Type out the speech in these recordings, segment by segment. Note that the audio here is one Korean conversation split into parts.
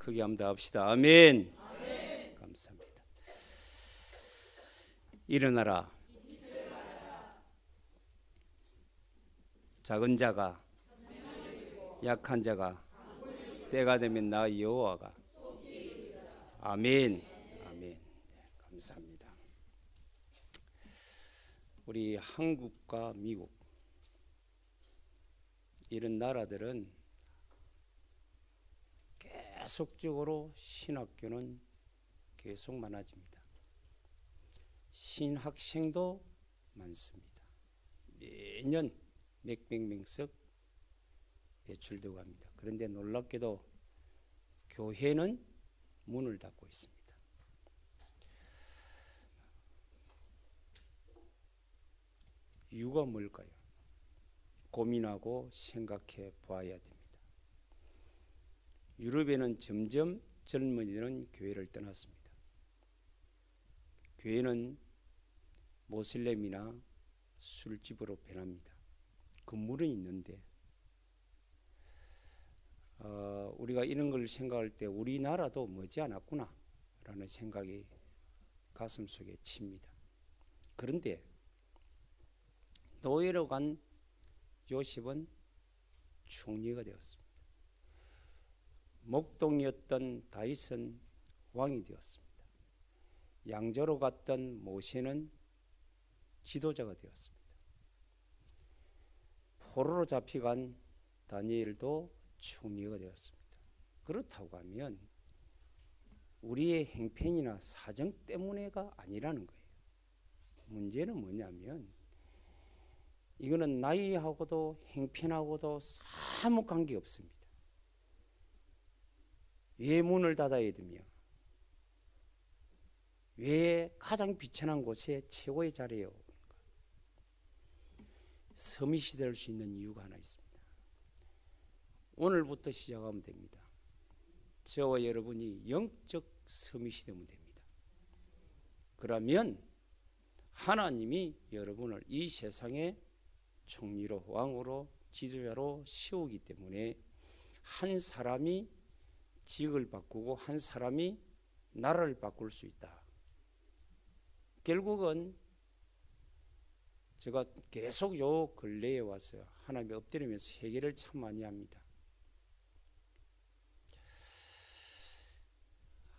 크게 한번 더 합시다. 아멘. 아멘. 감사합니다. 일어나라. 작은 자가 약한 자가 때가 되면 나 여호와가 아멘. 아멘. 감사합니다. 우리 한국과 미국 이런 나라들은 계속적으로 신학교는 계속 많아집니다. 신학생도 많습니다. 매년 몇백 명씩 배출되고 합니다. 그런데 놀랍게도 교회는 문을 닫고 있습니다. 이유가 뭘까요? 고민하고 생각해 보아야 됩니다. 유럽에는 점점 젊은이들은 교회를 떠났습니다. 교회는 모슬렘이나 술집으로 변합니다. 건물은 있는데 우리가 이런 걸 생각할 때 우리나라도 머지않았구나 라는 생각이 가슴속에 칩니다. 그런데 노예로 간 요셉은 총리가 되었습니다. 목동이었던 다윗은 왕이 되었습니다. 양조로 갔던 모세는 지도자가 되었습니다. 포로로 잡혀간 다니엘도 총리가 되었습니다. 그렇다고 하면 우리의 행편이나 사정 때문에가 아니라는 거예요. 문제는 뭐냐면 이거는 나이하고도 행편하고도 아무 관계없습니다. 왜 문을 닫아야 되며 왜 가장 비천한 곳에 최고의 자리에 오는가? 서밋이 될 수 있는 이유가 하나 있습니다. 오늘부터 시작하면 됩니다. 저와 여러분이 영적 서밋이 되면 됩니다. 그러면 하나님이 여러분을 이 세상에 총리로 왕으로 지도자로 세우기 때문에 한 사람이 직을 바꾸고 한 사람이 나라를 바꿀 수 있다. 결국은 제가 계속 요 근래에 와서 하나님께 엎드리면서 회개를 참 많이 합니다.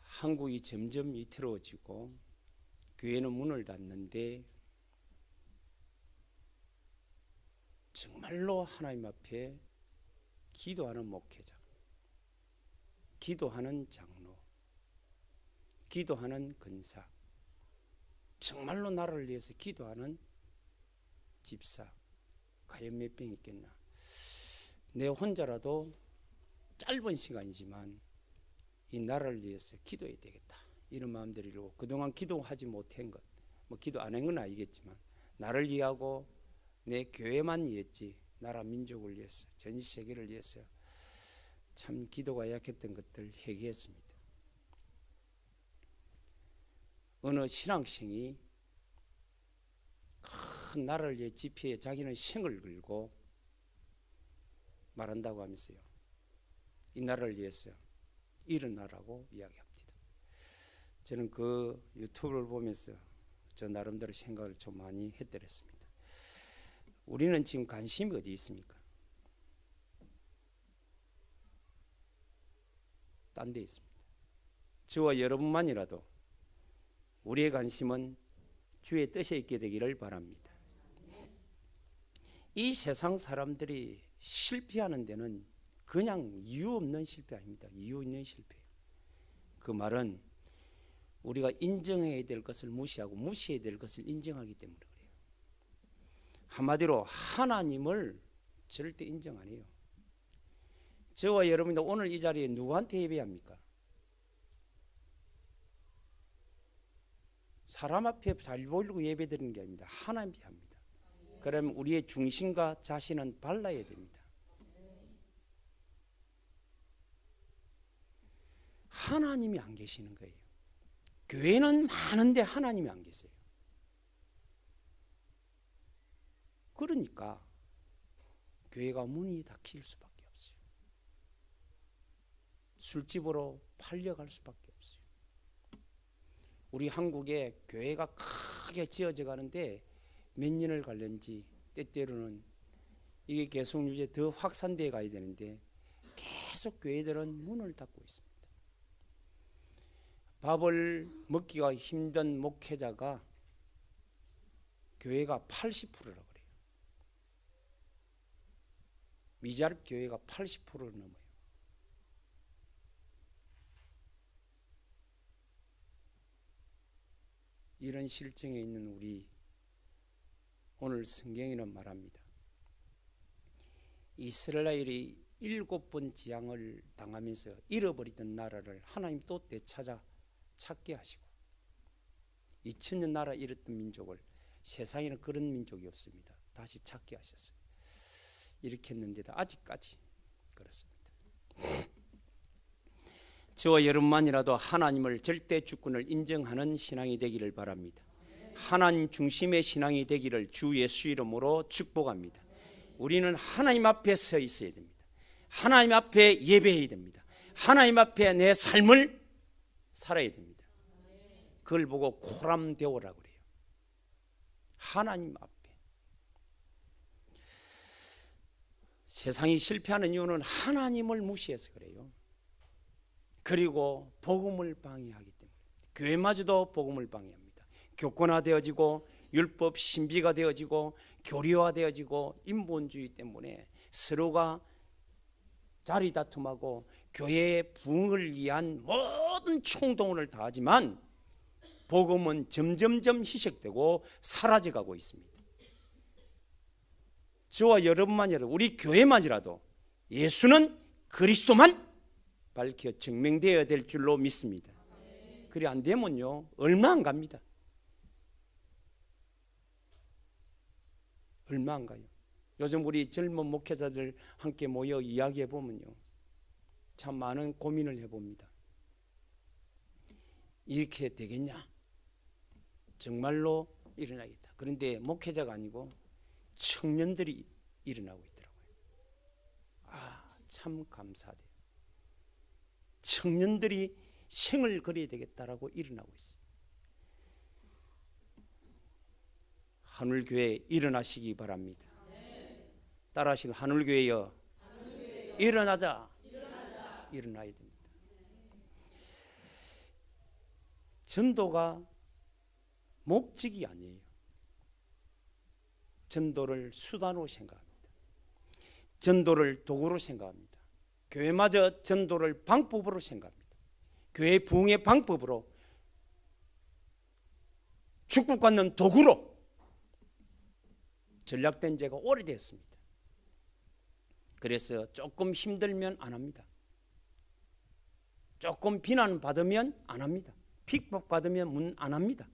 한국이 점점 위태로워지고 교회는 문을 닫는데 정말로 하나님 앞에 기도하는 목회자, 기도하는 장로, 기도하는 권사, 정말로 나라를 위해서 기도하는 집사, 과연 몇 명 있겠나? 내 혼자라도 짧은 시간이지만 이 나라를 위해서 기도해야 되겠다, 이런 마음들이 들고, 그동안 기도하지 못한 것, 뭐 기도 안 한 건 아니겠지만 나를 위하고 내 교회만 위했지 나라 민족을 위해서 전 세계를 위해서 참 기도가 약했던 것들 회개했습니다. 어느 신앙생이 큰 나라를 위해 집회에 자기는 생을 걸고 말한다고 하면서요, 이 나라를 위해서 일어나라고 이야기합니다. 저는 그 유튜브를 보면서 저 나름대로 생각을 좀 많이 했더랬습니다. 우리는 지금 관심이 어디 있습니까? 딴 데 있습니다. 저와 여러분만이라도 우리의 관심은 주의 뜻에 있게 되기를 바랍니다. 이 세상 사람들이 실패하는 데는 그냥 이유 없는 실패 아닙니다. 이유 있는 실패예요. 그 말은 우리가 인정해야 될 것을 무시하고 무시해야 될 것을 인정하기 때문에 그래요. 한마디로 하나님을 절대 인정 안 해요. 저와 여러분도 오늘 이 자리에 누구한테 예배합니까? 사람 앞에 잘 보이려고 예배드리는 게 아닙니다. 하나님께 합니다. 그러면 우리의 중심과 자신은 발라야 됩니다. 하나님이 안 계시는 거예요. 교회는 많은데 하나님이 안 계세요. 그러니까 교회가 문이 닫힐 수밖에 없어요. 술집으로 팔려갈 수밖에 없어요. 우리 한국에 교회가 크게 지어져 가는데 몇 년을 갈는지 때때로는 이게 계속 이제 더 확산되어 가야 되는데 계속 교회들은 문을 닫고 있습니다. 밥을 먹기가 힘든 목회자가 교회가 80%라고 그래요. 미자립 교회가 80%를 넘어요. 이런 실정에 있는 우리, 오늘 성경에는 말합니다. 이스라엘이 7번 재앙을 당하면서 잃어버리던 나라를 하나님 또 되찾아 찾게 하시고 2000년 나라 잃었던 민족을, 세상에는 그런 민족이 없습니다. 다시 찾게 하셨어요. 이렇게 했는데도 아직까지 그렇습니다. 저와 여러분만이라도 하나님을 절대 주권을 인정하는 신앙이 되기를 바랍니다. 하나님 중심의 신앙이 되기를 주 예수 이름으로 축복합니다. 우리는 하나님 앞에 서 있어야 됩니다. 하나님 앞에 예배해야 됩니다. 하나님 앞에 내 삶을 살아야 됩니다. 그걸 보고 코람데오라고 그래요. 하나님 앞에. 세상이 실패하는 이유는 하나님을 무시해서 그래요. 그리고 복음을 방해하기 때문에. 교회마저도 복음을 방해합니다. 교권화되어지고 율법 신비가 되어지고 교리화되어지고 인본주의 때문에 서로가 자리 다툼하고 교회의 부흥을 위한 모든 총동원을 다하지만 복음은 점점점 희석되고 사라져가고 있습니다. 저와 여러분만이라도, 우리 교회만이라도 예수는 그리스도만 밝혀 증명되어야 될 줄로 믿습니다. 그리 안 되면요 얼마 안 갑니다. 얼마 안 가요. 요즘 우리 젊은 목회자들 함께 모여 이야기해 보면요 참 많은 고민을 해봅니다. 이렇게 되겠냐? 정말로 일어나겠다. 그런데 목회자가 아니고 청년들이 일어나고 있더라고요. 참 감사돼요. 청년들이 생을 걸어야 되겠다라고 일어나고 있어요. 하늘교회 일어나시기 바랍니다. 따라하시고 하늘교회여 일어나자. 일어나야 됩니다. 전도가 목적이 아니에요. 전도를 수단으로 생각합니다. 전도를 도구로 생각합니다. 교회마저 전도를 방법으로 생각합니다. 교회 부흥의 방법으로, 축복받는 도구로 전략된 지가 오래됐습니다. 그래서 조금 힘들면 안 합니다. 조금 비난받으면 안 합니다. 핍박받으면 문 안 합니다.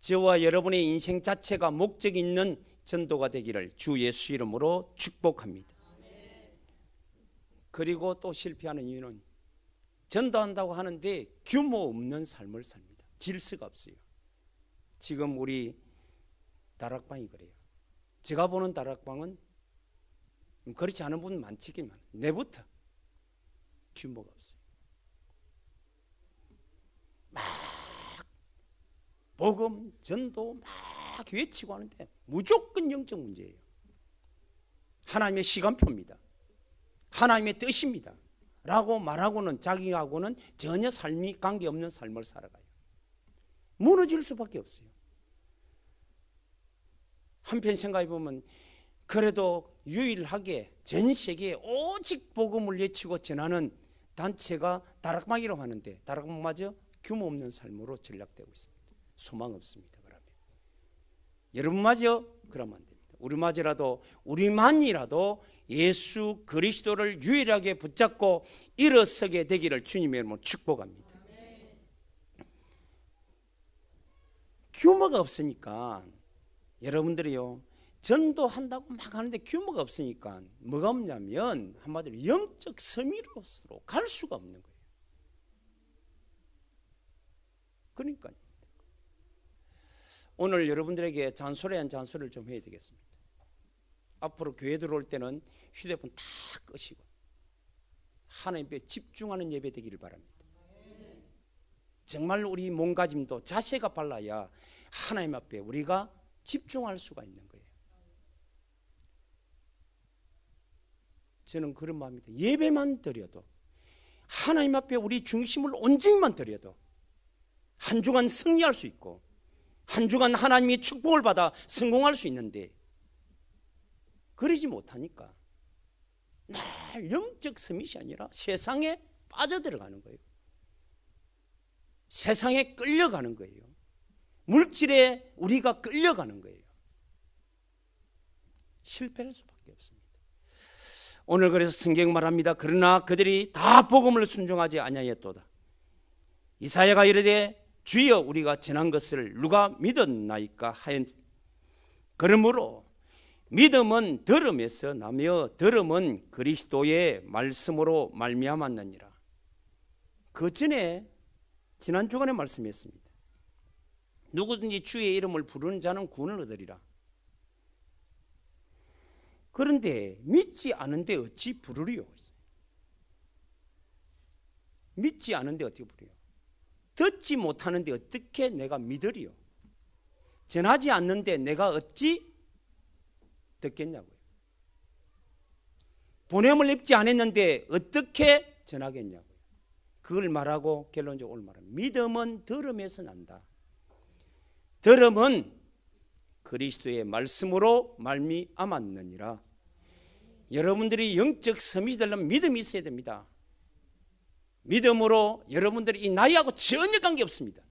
저와 여러분의 인생 자체가 목적 있는 전도가 되기를 주 예수 이름으로 축복합니다. 그리고 또 실패하는 이유는 전도한다고 하는데 규모 없는 삶을 삽니다. 질서가 없어요. 지금 우리 다락방이 그래요. 제가 보는 다락방은 그렇지 않은 분 많지만 내부터 규모가 없어요. 막 복음, 전도 막 외치고 하는데 무조건 영적 문제예요. 하나님의 시간표입니다. 하나님의 뜻입니다. 라고 말하고는 자기하고는 전혀 삶이 관계없는 삶을 살아가요. 무너질 수밖에 없어요. 한편 생각해 보면 그래도 유일하게 전 세계에 오직 복음을 외치고 전하는 단체가 다락방이라고 하는데 다락방마저 규모 없는 삶으로 전락되고 있습니다. 소망 없습니다. 그러면 여러분마저 그러면 안 됩니다. 우리만이라도 예수 그리스도를 유일하게 붙잡고 일어서게 되기를 주님의 이름으로 축복합니다. 규모가 없으니까 여러분들이요 전도한다고 막 하는데 규모가 없으니까 뭐가 없냐면 한마디로 영적 섬유로서 갈 수가 없는 거예요. 그러니까 오늘 여러분들에게 잔소리한 잔소리를 좀 해야 되겠습니다. 앞으로 교회 들어올 때는 휴대폰 다 끄시고 하나님 앞에 집중하는 예배 되기를 바랍니다. 정말 우리 몸가짐도 자세가 발라야 하나님 앞에 우리가 집중할 수가 있는 거예요. 저는 그런 마음입니다. 예배만 드려도, 하나님 앞에 우리 중심을 온전히만 드려도 한 주간 승리할 수 있고 한 주간 하나님이 축복을 받아 성공할 수 있는데, 그러지 못하니까 날 영적 서밋이 아니라 세상에 빠져들어가는 거예요. 세상에 끌려가는 거예요. 물질에 우리가 끌려가는 거예요. 실패할 수밖에 없습니다. 오늘 그래서 성경 말합니다. 그러나 그들이 다 복음을 순종하지 아니하였도다. 이사야가 이르되 주여 우리가 전한 것을 누가 믿었나이까 하였. 그러므로 믿음은 들음에서 나며 들음은 그리스도의 말씀으로 말미암았느니라. 그 전에 지난 주간에 말씀했습니다. 누구든지 주의 이름을 부르는 자는 구원을 얻으리라. 그런데 믿지 않은데 어찌 부르리요? 믿지 않은데 어떻게 부르리요? 듣지 못하는데 어떻게 내가 믿으리요? 전하지 않는데 내가 어찌 듣겠냐고요. 보냄을 입지 않았는데 어떻게 전하겠냐고요. 그걸 말하고 결론적으로 말합니다. 믿음은 들음에서 난다. 들음은 그리스도의 말씀으로 말미암았느니라. 여러분들이 영적 서밋이 되려면 믿음이 있어야 됩니다. 믿음으로 여러분들이 이 나이하고 전혀 관계없습니다.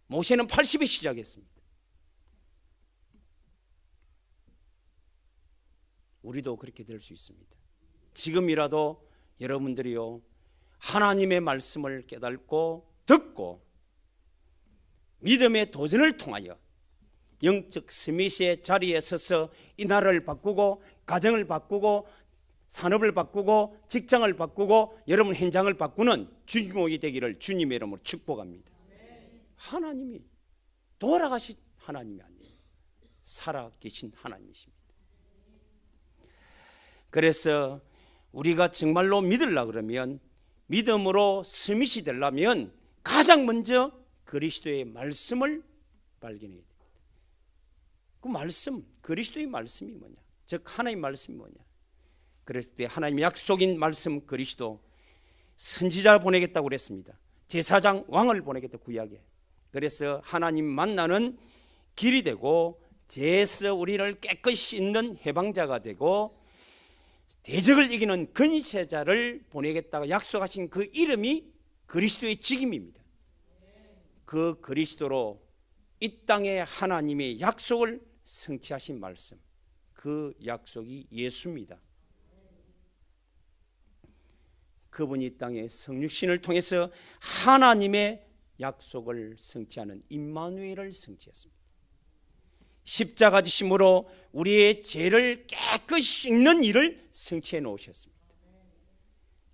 모세는 80에 시작했습니다. 우리도 그렇게 될 수 있습니다. 지금이라도 여러분들이요, 하나님의 말씀을 깨닫고 듣고 믿음의 도전을 통하여 영적 스밋의 자리에 서서 이 나라를 바꾸고 가정을 바꾸고 산업을 바꾸고 직장을 바꾸고 여러분 현장을 바꾸는 주인공이 되기를 주님의 이름으로 축복합니다. 하나님이 돌아가신 하나님이 아니에요. 살아계신 하나님이십니다. 그래서 우리가 정말로 믿으려고 그러면, 믿음으로 스밋이 되려면 가장 먼저 그리스도의 말씀을 발견해야 됩니다. 그 말씀, 그리스도의 말씀이 뭐냐? 즉 하나님의 말씀이 뭐냐? 그랬을 때 하나님의 약속인 말씀 그리스도, 선지자를 보내겠다고 그랬습니다. 제사장 왕을 보내겠다, 구약에. 그래서 하나님 만나는 길이 되고 죄에서 우리를 깨끗이 씻는 해방자가 되고 대적을 이기는 근세자를 보내겠다고 약속하신 그 이름이 그리스도의 직임입니다. 그 그리스도로 이 땅에 하나님의 약속을 성취하신 말씀, 그 약속이 예수입니다. 그분이 이 땅에 성육신을 통해서 하나님의 약속을 성취하는 임마누엘을 성취했습니다. 십자가 지심으로 우리의 죄를 깨끗이 씻는 일을 성취해 놓으셨습니다.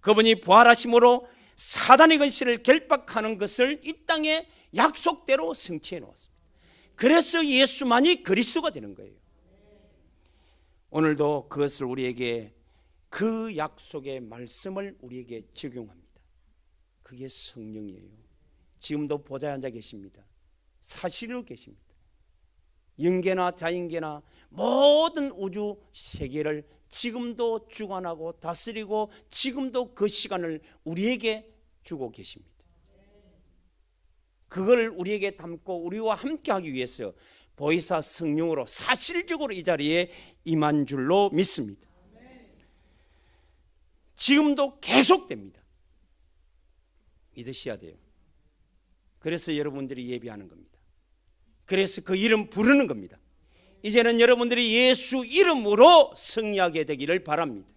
그분이 부활하심으로 사단의 근시를 결박하는 것을 이 땅에 약속대로 성취해 놓았습니다. 그래서 예수만이 그리스도가 되는 거예요. 오늘도 그것을 우리에게, 그 약속의 말씀을 우리에게 적용합니다. 그게 성령이에요. 지금도 보좌에 앉아 계십니다. 사실로 계십니다. 영계나 자인계나 모든 우주 세계를 지금도 주관하고 다스리고 지금도 그 시간을 우리에게 주고 계십니다. 그걸 우리에게 담고 우리와 함께하기 위해서 보혜사 성령으로 사실적으로 이 자리에 임한 줄로 믿습니다. 지금도 계속됩니다. 믿으셔야 돼요. 그래서 여러분들이 예배하는 겁니다. 그래서 그 이름 부르는 겁니다. 이제는 여러분들이 예수 이름으로 승리하게 되기를 바랍니다.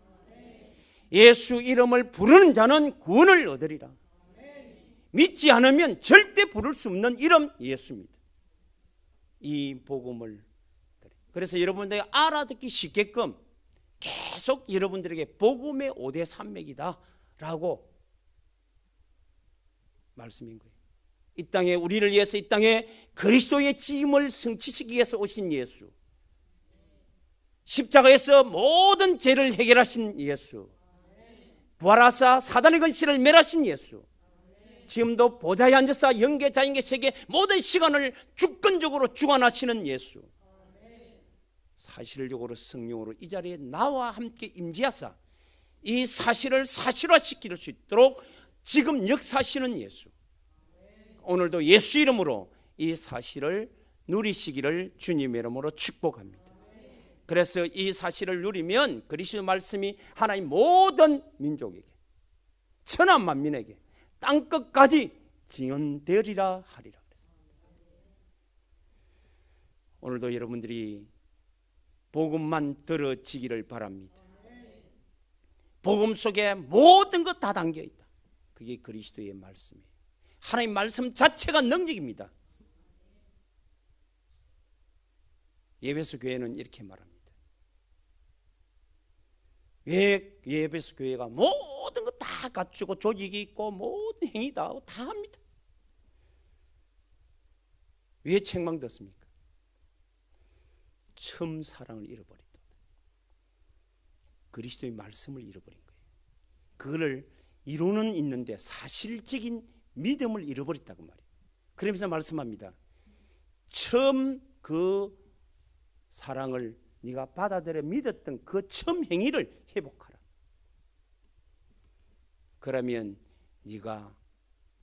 예수 이름을 부르는 자는 구원을 얻으리라. 믿지 않으면 절대 부를 수 없는 이름 예수입니다. 이 복음을, 그래서 여러분들이 알아듣기 쉽게끔 계속 여러분들에게 복음의 5대 산맥이다 라고 말씀인 거예요. 이 땅에 우리를 위해서, 이 땅에 그리스도의 직임을 성취시키기 위해서 오신 예수, 십자가에서 모든 죄를 해결하신 예수, 부활하사 사단의 권세를 멸하신 예수, 지금도 보좌에 앉아서 영계 자연계 세계 모든 시간을 주권적으로 주관하시는 예수, 사실적으로 성령으로 이 자리에 나와 함께 임재하사 이 사실을 사실화시킬 수 있도록 지금 역사하시는 예수, 오늘도 예수 이름으로 이 사실을 누리시기를 주님의 이름으로 축복합니다. 그래서 이 사실을 누리면 그리스도의 말씀이 하나님 모든 민족에게, 천하 만민에게 땅끝까지 증언되리라 하리라. 오늘도 여러분들이 복음만 들어지기를 바랍니다. 복음 속에 모든 것 다 담겨 있다. 그게 그리스도의 말씀이에요. 하나님 말씀 자체가 능력입니다. 에베소 교회는 이렇게 말합니다. 왜 에베소 교회가 모든 것 다 갖추고 조직이 있고 모든 행위 다 하고 다 합니다. 왜 책망됐습니까? 처음 사랑을 잃어버렸다. 그리스도의 말씀을 잃어버린 거예요. 그거를 이루는 있는데 사실적인 믿음을 잃어버렸다고 말이에요. 그러면서 말씀합니다. 처음 그 사랑을 네가 받아들여 믿었던 그 처음 행위를 회복하라. 그러면 네가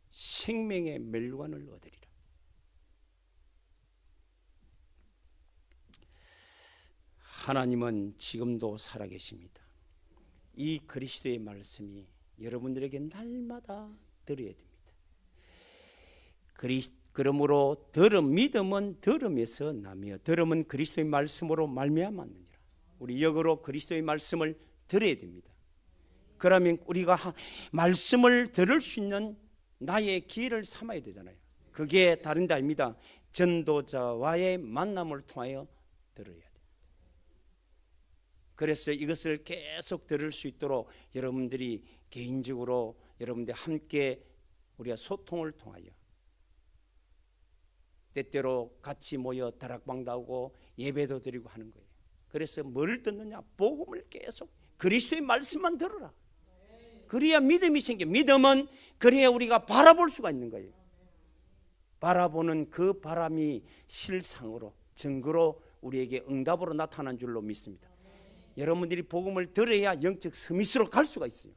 생명의 멸관을 얻으리라. 하나님은 지금도 살아계십니다. 이 그리스도의 말씀이 여러분들에게 날마다 들어야 됩니다. 그러므로 믿음은 들음에서 나며 들음은 그리스도의 말씀으로 말미암았느니라. 우리 역으로 그리스도의 말씀을 들어야 됩니다. 그러면 우리가 말씀을 들을 수 있는 나의 기회를 삼아야 되잖아요. 그게 다른 데 아닙니다. 전도자와의 만남을 통하여 들어야 돼요. 그래서 이것을 계속 들을 수 있도록 여러분들이 개인적으로 여러분들 함께 우리가 소통을 통하여 때때로 같이 모여 다락방도 하고 예배도 드리고 하는 거예요. 그래서 뭘 듣느냐? 복음을 계속 그리스도의 말씀만 들어라. 그래야 믿음이 생겨. 믿음은 그래야 우리가 바라볼 수가 있는 거예요. 바라보는 그 바람이 실상으로 증거로 우리에게 응답으로 나타난 줄로 믿습니다. 여러분들이 복음을 들어야 영적 서밋으로 갈 수가 있어요.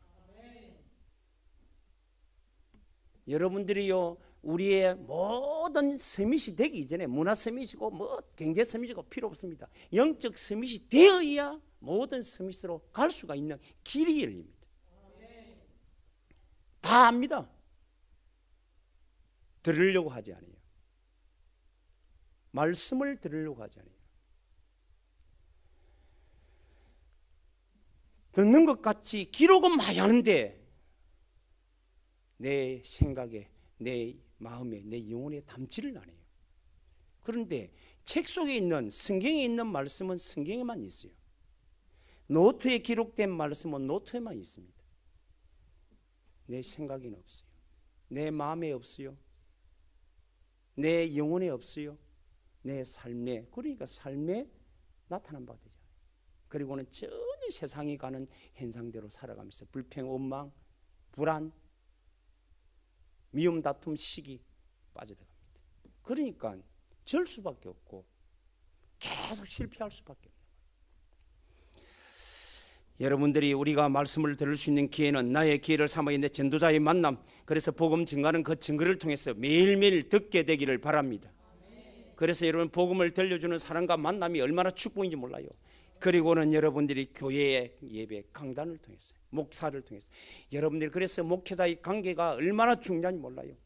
여러분들이요, 우리의 모든 서밋이 되기 이전에 문화 서밋이고 뭐 경제 서밋이고 필요 없습니다. 영적 서밋이 되어야 모든 서밋으로 갈 수가 있는 길이 열립니다. 다 압니다. 들으려고 하지 않아요. 말씀을 들으려고 하지 않아요. 듣는 것 같이 기록은 많이 하는데 내 생각에, 내 마음에, 내 영혼에 담지를 않아요. 그런데 책 속에 있는, 성경에 있는 말씀은 성경에만 있어요. 노트에 기록된 말씀은 노트에만 있습니다. 내 생각에는 없어요. 내 마음에 없어요. 내 영혼에 없어요. 내 삶에, 그러니까 삶에 나타난 바 되잖아요. 그리고는 전혀 세상이 가는 현상대로 살아가면서 불평, 원망, 불안, 미움, 다툼, 시기 빠져들어갑니다. 그러니까 절 수밖에 없고 계속 실패할 수밖에 없는 거예요. 여러분들이 우리가 말씀을 들을 수 있는 기회는 나의 기회를 삼아 있는 전도자의 만남, 그래서 복음 증거하는 그 증거를 통해서 매일매일 듣게 되기를 바랍니다. 그래서 여러분 복음을 들려주는 사람과 만남이 얼마나 축복인지 몰라요. 그리고는 여러분들이 교회의 예배, 강단을 통해서, 목사를 통해서 여러분들이 그래서 목회자의 관계가 얼마나 중요한지 몰라요.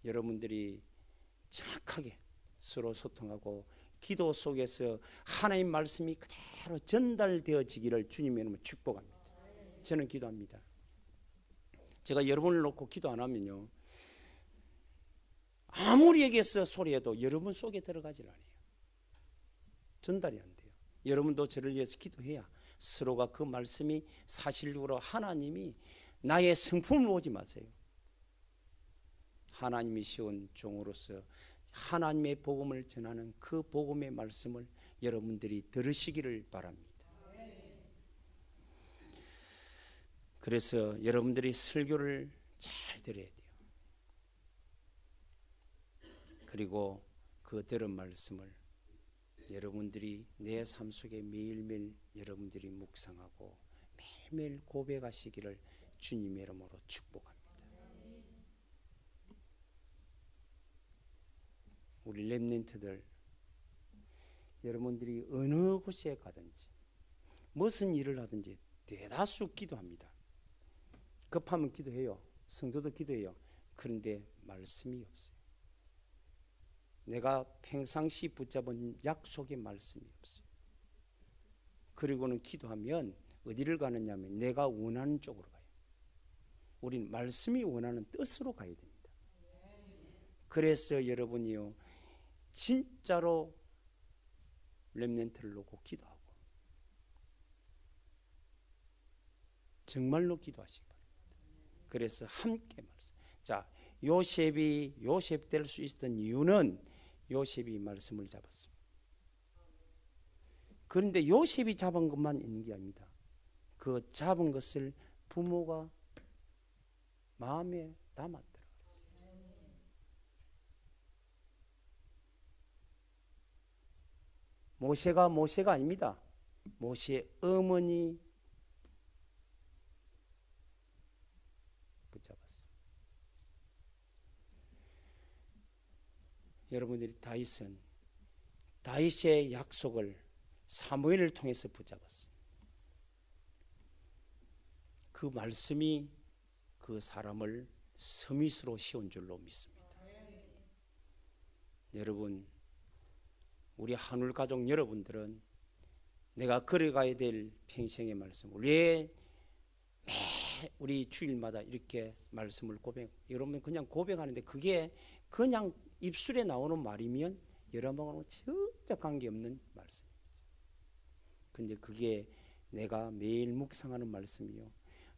여러분들이 정확하게 서로 소통하고 기도 속에서 하나님 말씀이 그대로 전달되어지기를 주님의 이름으로 축복합니다. 저는 기도합니다. 제가 여러분을 놓고 기도 안 하면요, 아무리 얘기해서 소리해도 여러분 속에 들어가질 않아요. 전달이 안 돼요. 여러분도 저를 위해서 기도해야 서로가 그 말씀이 사실적으로 하나님이 나의 성품을 보지 마세요. 하나님이 씌운 종으로서 하나님의 복음을 전하는 그 복음의 말씀을 여러분들이 들으시기를 바랍니다. 그래서 여러분들이 설교를 잘 들어야 돼요. 그리고 그 들은 말씀을 여러분들이 내 삶 속에 매일매일 여러분들이 묵상하고 매일매일 고백하시기를 주님의 이름으로 축복합니다. 우리 렘넌트들, 여러분들이 어느 곳에 가든지 무슨 일을 하든지 대다수 기도합니다. 급하면 기도해요. 성도도 기도해요. 그런데 말씀이 없어요. 내가 평상시 붙잡은 약속의 말씀이 없어요. 그리고는 기도하면 어디를 가느냐면 내가 원하는 쪽으로 가요. 우리는 말씀이 원하는 뜻으로 가야 됩니다. 그래서 여러분이요, 진짜로 렘넌트를 놓고 기도하고 정말로 기도하시기 바랍니다. 그래서 함께 말씀. 자, 요셉이 요셉 될 수 있었던 이유는 요셉이 말씀을 잡았습니다. 그런데 요셉이 잡은 것만 있는 게 아닙니다. 그 잡은 것을 부모가 마음에 담았더라고요. 모세가 아닙니다. 모세의 어머니 붙잡았어요. 여러분들이 다윗의 약속을 사무엘을 통해서 붙잡았어요. 그 말씀이 그 사람을 서밋으로 씌운 줄로 믿습니다. 여러분, 우리 한울 가족 여러분들은 내가 걸어가야 될 평생의 말씀을 왜 우리 주일마다 이렇게 말씀을 여러분 그냥 고백하는데 그게 그냥 입술에 나오는 말이면 여러분하고는 진짜 관계없는 말씀입니다. 근데 그게 내가 매일 묵상하는 말씀이요,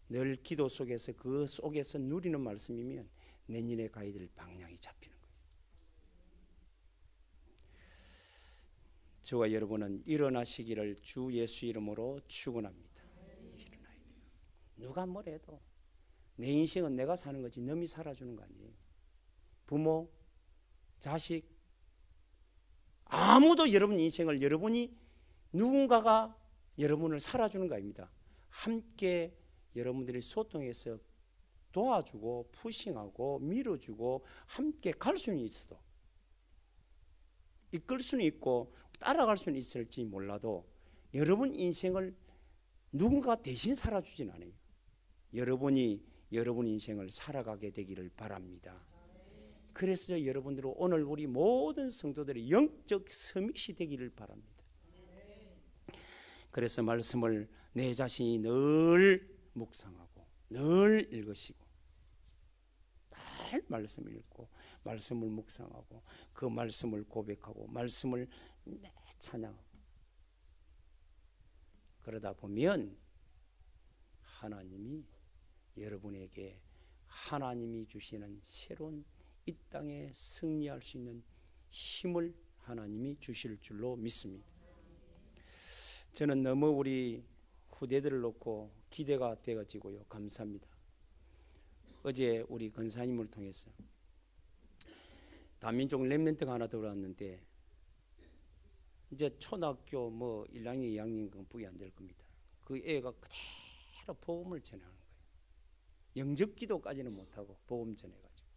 늘 기도 속에서 그 속에서 누리는 말씀이면 내년에 가야 될 방향이 잡히는 거예요. 저와 여러분은 일어나시기를 주 예수 이름으로 축원합니다. 일어나야 돼요. 누가 뭐래도 내 인생은 내가 사는 거지 남이 살아주는 거 아니에요. 부모, 자식, 아무도 여러분 인생을 여러분이 누군가가 여러분을 살아주는 거 아닙니다. 함께 여러분들이 소통해서 도와주고 푸싱하고 밀어주고 함께 갈 수는 있어도, 이끌 수는 있고 따라갈 수는 있을지 몰라도 여러분 인생을 누군가 대신 살아주진 않아요. 여러분이 여러분 인생을 살아가게 되기를 바랍니다. 그래서 여러분들은 오늘 우리 모든 성도들의 영적 서밋이 되기를 바랍니다. 그래서 말씀을 내 자신이 늘 묵상하고 늘 읽으시고 늘 말씀을 읽고 말씀을 묵상하고 그 말씀을 고백하고 말씀을 찬양하고 그러다 보면 하나님이 여러분에게 하나님이 주시는 새로운 이 땅에 승리할 수 있는 힘을 하나님이 주실 줄로 믿습니다. 저는 너무 우리 후대들을 놓고 기대가 되어지고요. 감사합니다. 어제 우리 권사님을 통해서 다민족 렘넌트가 하나 들어왔는데 이제 초등학교 1학년, 2학년 뿐이 안 될 겁니다. 그 애가 그대로 복음을 전하는 거예요. 영접기도까지는 못하고 복음 전해가지고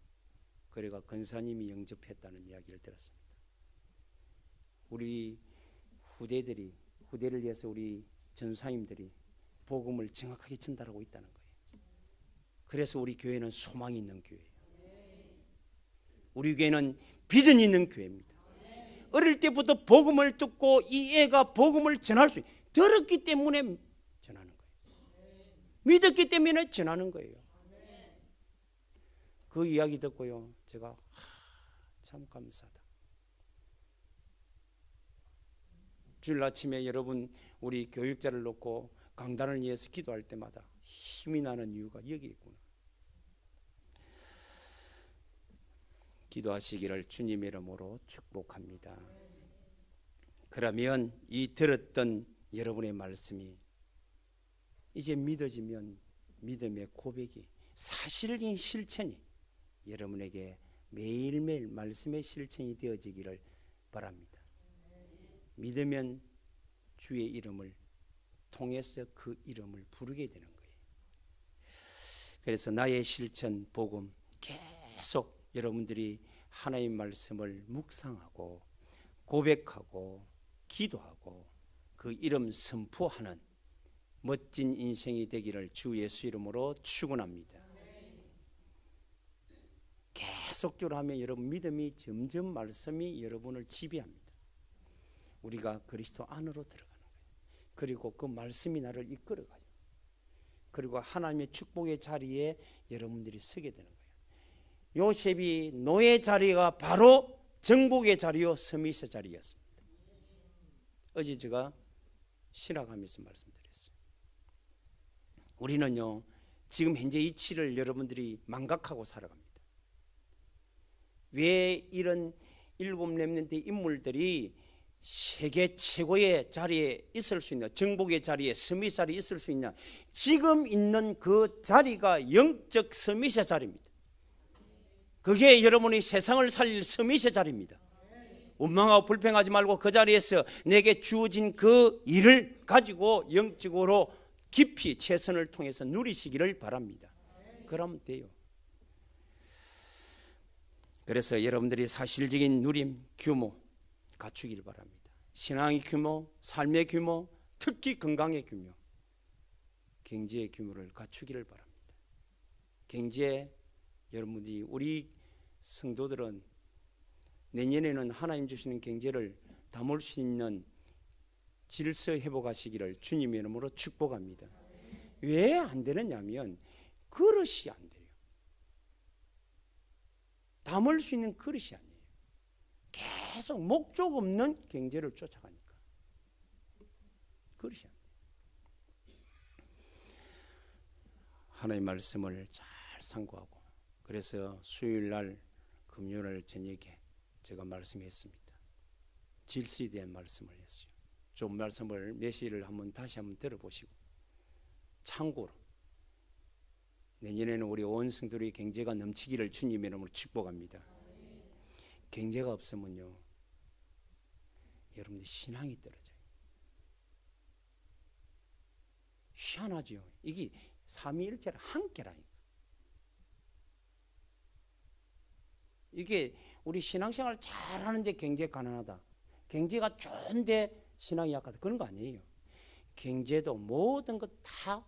그래가 권사님이 영접했다는 이야기를 들었습니다. 우리 후대를 위해서 우리 전사님들이 복음을 정확하게 전달하고 있다는 거예요. 그래서 우리 교회는 소망이 있는 교회예요. 우리 교회는 비전이 있는 교회입니다. 어릴 때부터 복음을 듣고 이 애가 복음을 전할 수 들었기 때문에 전하는 거예요. 믿었기 때문에 전하는 거예요. 그 이야기 듣고요, 제가 참 감사하다. 주일 아침에 여러분 우리 교육자를 놓고 강단을 위해서 기도할 때마다 힘이 나는 이유가 여기 있구나. 기도하시기를 주님의 이름으로 축복합니다. 그러면 이 들었던 여러분의 말씀이 이제 믿어지면 믿음의 고백이 사실적인 실천이 여러분에게 매일매일 말씀의 실천이 되어지기를 바랍니다. 믿으면 주의 이름을 통해서 그 이름을 부르게 되는 거예요. 그래서 나의 실천 복음 계속 여러분들이 하나님 말씀을 묵상하고 고백하고 기도하고 그 이름 선포하는 멋진 인생이 되기를 주 예수 이름으로 축원합니다. 계속적으로 하면 여러분 믿음이 점점 말씀이 여러분을 지배합니다. 우리가 그리스도 안으로 들어가는 거예요. 그리고 그 말씀이 나를 이끌어가요. 그리고 하나님의 축복의 자리에 여러분들이 서게 되는 거예요. 요셉이 노예 자리가 바로 정복의 자리요 서밋의 자리였습니다. 어제 제가 신학하면서 말씀드렸어요. 우리는요 지금 현재 이치를 여러분들이 망각하고 살아갑니다. 왜 이런 7 렘넌트 인물들이 세계 최고의 자리에 있을 수 있냐, 정복의 자리에 서밋 자리에 있을 수 있냐? 지금 있는 그 자리가 영적 서밋의 자리입니다. 그게 여러분이 세상을 살릴 서밋의 자리입니다. 원망하고 불평하지 말고 그 자리에서 내게 주어진 그 일을 가지고 영적으로 깊이 최선을 통해서 누리시기를 바랍니다. 그러면 돼요. 그래서 여러분들이 사실적인 누림 규모 갖추길 바랍니다. 신앙의 규모, 삶의 규모, 특히 건강의 규모, 경제의 규모를 갖추기를 바랍니다. 경제, 여러분들이 우리 성도들은 내년에는 하나님 주시는 경제를 담을 수 있는 질서 회복하시기를 주님의 이름으로 축복합니다. 왜 안 되느냐면 그릇이 안 돼요. 담을 수 있는 그릇이 아니에요. 계속 목적 없는 경제를 쫓아가니까 그릇이 안 돼요. 하나님의 말씀을 잘 상고하고, 그래서 수요일날 금요일 저녁에 제가 말씀했습니다. 질서에 대한 말씀을 했어요. 좀 말씀을 메시지를 다시 한번 들어보시고 참고로 내년에는 우리 온 성도들이 경제가 넘치기를 주님의 이름으로 축복합니다. 경제가 없으면요 여러분들 신앙이 떨어져요. 희한하죠. 이게 삼위일체를 함께라니까. 이게 우리 신앙생활 잘하는데 경제 가난하다, 경제가 좋은데 신앙이 약하다, 그런 거 아니에요. 경제도 모든 것 다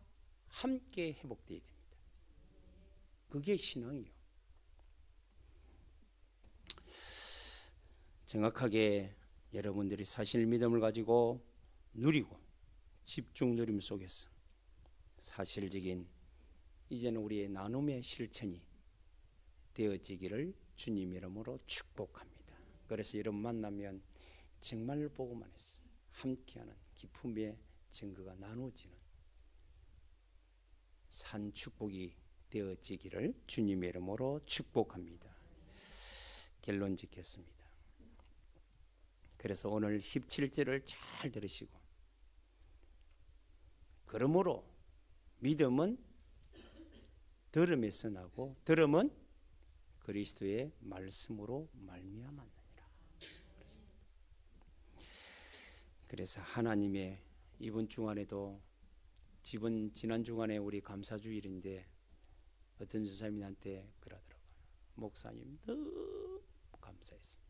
함께 회복되어야 됩니다. 그게 신앙이요. 정확하게 여러분들이 사실 믿음을 가지고 누리고 집중 누림 속에서 사실적인 이제는 우리의 나눔의 실천이 되어지기를 주님 이름으로 축복합니다. 그래서 여러분 만나면 정말 보고만 했어요. 함께하는 기쁨의 증거가 나누어지는 산 축복이 되어지기를 주님의 이름으로 축복합니다. 결론 짓겠습니다. 그래서 오늘 17절을 잘 들으시고, 그러므로 믿음은 들음에서 나고 들음은 그리스도의 말씀으로 말미암았느니라. 그래서 하나님의 이번 주간에도 지난 주간에 우리 감사주일인데 어떤 전사님이 나한테 그러더라고요. 목사님 너무 감사했습니다.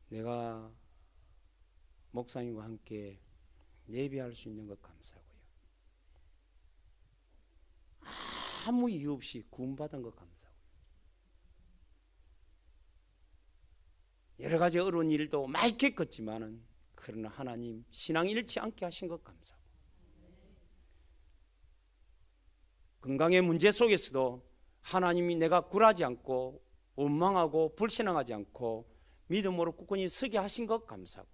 내가 목사님과 함께 예배할 수 있는 것 감사하고요. 아무 이유 없이 구원받은 것 감사하고요. 여러 가지 어려운 일도 많이 겪었지만은 그러나 하나님 신앙 잃지 않게 하신 것 감사하고, 건강의 문제 속에서도 하나님이 내가 굴하지 않고 원망하고 불신앙하지 않고 믿음으로 굳건히 서게 하신 것 감사하고,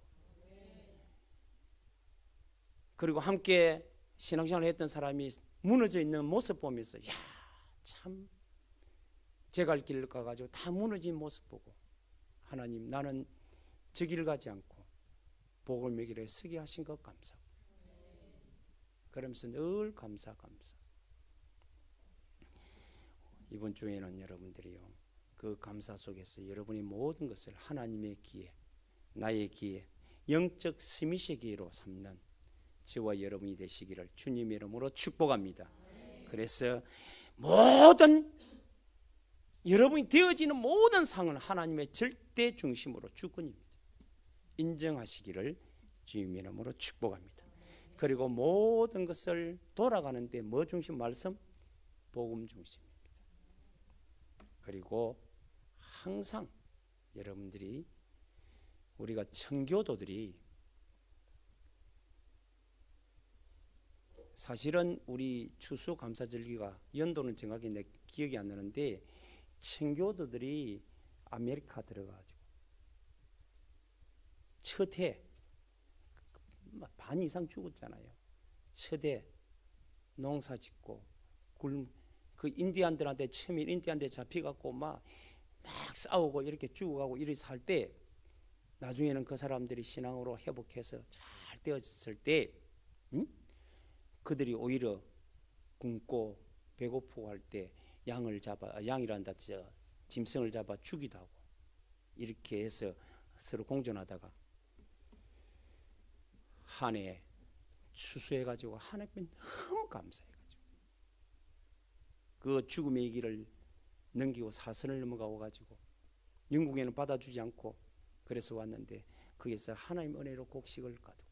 그리고 함께 신앙생활을 했던 사람이 무너져 있는 모습 보면서 야, 참 제 갈 길을 가가지고 다 무너진 모습 보고, 하나님 나는 저 길 가지 않고 복음의 길에 서게 하신 것 감사. 그러면서 늘 감사. 이번 주에는 여러분들이요, 그 감사 속에서 여러분이 모든 것을 하나님의 기회, 나의 기회, 영적 스미시의 기회로 삼는 저와 여러분이 되시기를 주님의 이름으로 축복합니다. 그래서 모든 여러분이 되어지는 모든 상은 하나님의 절대 중심으로 주권입니다. 인정하시기를 주님의 이름으로 축복합니다. 그리고 모든 것을 돌아가는데 뭐 중심? 말씀? 복음 중심입니다. 그리고 항상 여러분들이, 우리가 청교도들이 사실은 우리 추수감사절기가 연도는 정확히 내 기억이 안 나는데, 청교도들이 아메리카 들어가가지고 첫 해 반 이상 죽었잖아요. 첫 해 농사 짓고 그 인디안들한테, 처음에 인디안들 잡혀갖고 막 싸우고 이렇게 죽어가고 이렇게 살 때, 나중에는 그 사람들이 신앙으로 회복해서 잘 되었을 때, 그들이 오히려 굶고 배고프고 할 때 양이란다, 짐승을 잡아 죽이도 하고 이렇게 해서 서로 공존하다가 한 해 추수해가지고 하나님 너무 감사해가지고 그 죽음의 길을 넘기고 사선을 넘어가고 가지고 영국에는 받아주지 않고 그래서 왔는데, 거기서 하나님 은혜로 곡식을 가두고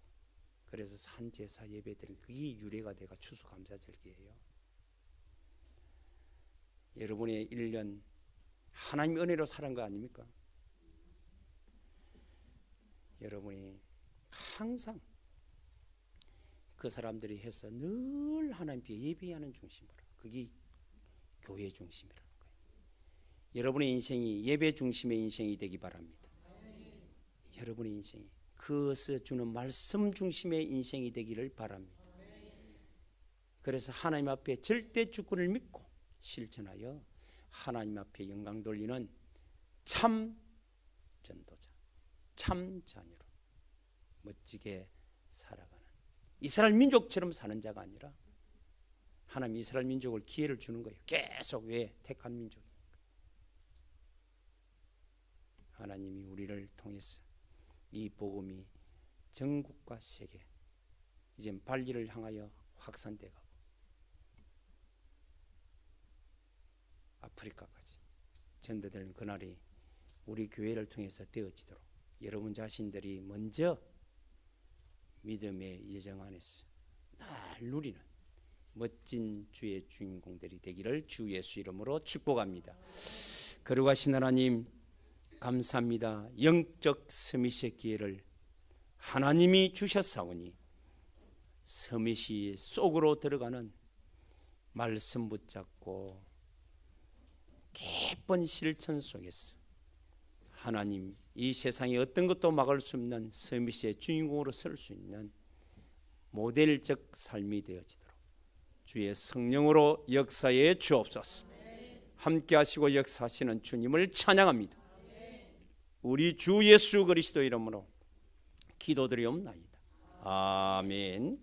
그래서 산제사 예배드린 그게 유래가 돼가 추수감사절기예요. 여러분의 1년 하나님 은혜로 살은 거 아닙니까? 여러분이 항상 그 사람들이 해서 늘 하나님께 예배하는 중심으로, 그게 교회 중심이라는 거예요. 여러분의 인생이 예배 중심의 인생이 되기 바랍니다. 여러분의 인생이 그것을 주는 말씀 중심의 인생이 되기를 바랍니다. 그래서 하나님 앞에 절대 주권을 믿고 실천하여 하나님 앞에 영광 돌리는 참 전도자, 참 자녀로 멋지게 살아가는 이스라엘 민족처럼 사는 자가 아니라, 하나님 이스라엘 민족을 기회를 주는 거예요. 계속. 왜? 택한 민족이니까. 하나님이 우리를 통해서 이 복음이 전국과 세계, 이제 발리를 향하여 확산돼 가고 아프리카까지 전도되는 그날이 우리 교회를 통해서 되어지도록 여러분 자신들이 먼저 믿음의 예정 안에서 날 누리는 멋진 주의 주인공들이 되기를 주 예수 이름으로 축복합니다. 거룩하신 하나님, 감사합니다. 영적 서밋의 기회를 하나님이 주셨사오니 서밋이 속으로 들어가는 말씀 붙잡고 깊은 실천 속에서 하나님, 이 세상에 어떤 것도 막을 수 없는 서밋의 주인공으로 설 수 있는 모델적 삶이 되어지도록 주의 성령으로 역사에 주옵소서. 함께 하시고 역사하시는 주님을 찬양합니다. 우리 주 예수 그리스도 이름으로 기도드리옵나이다. 아멘.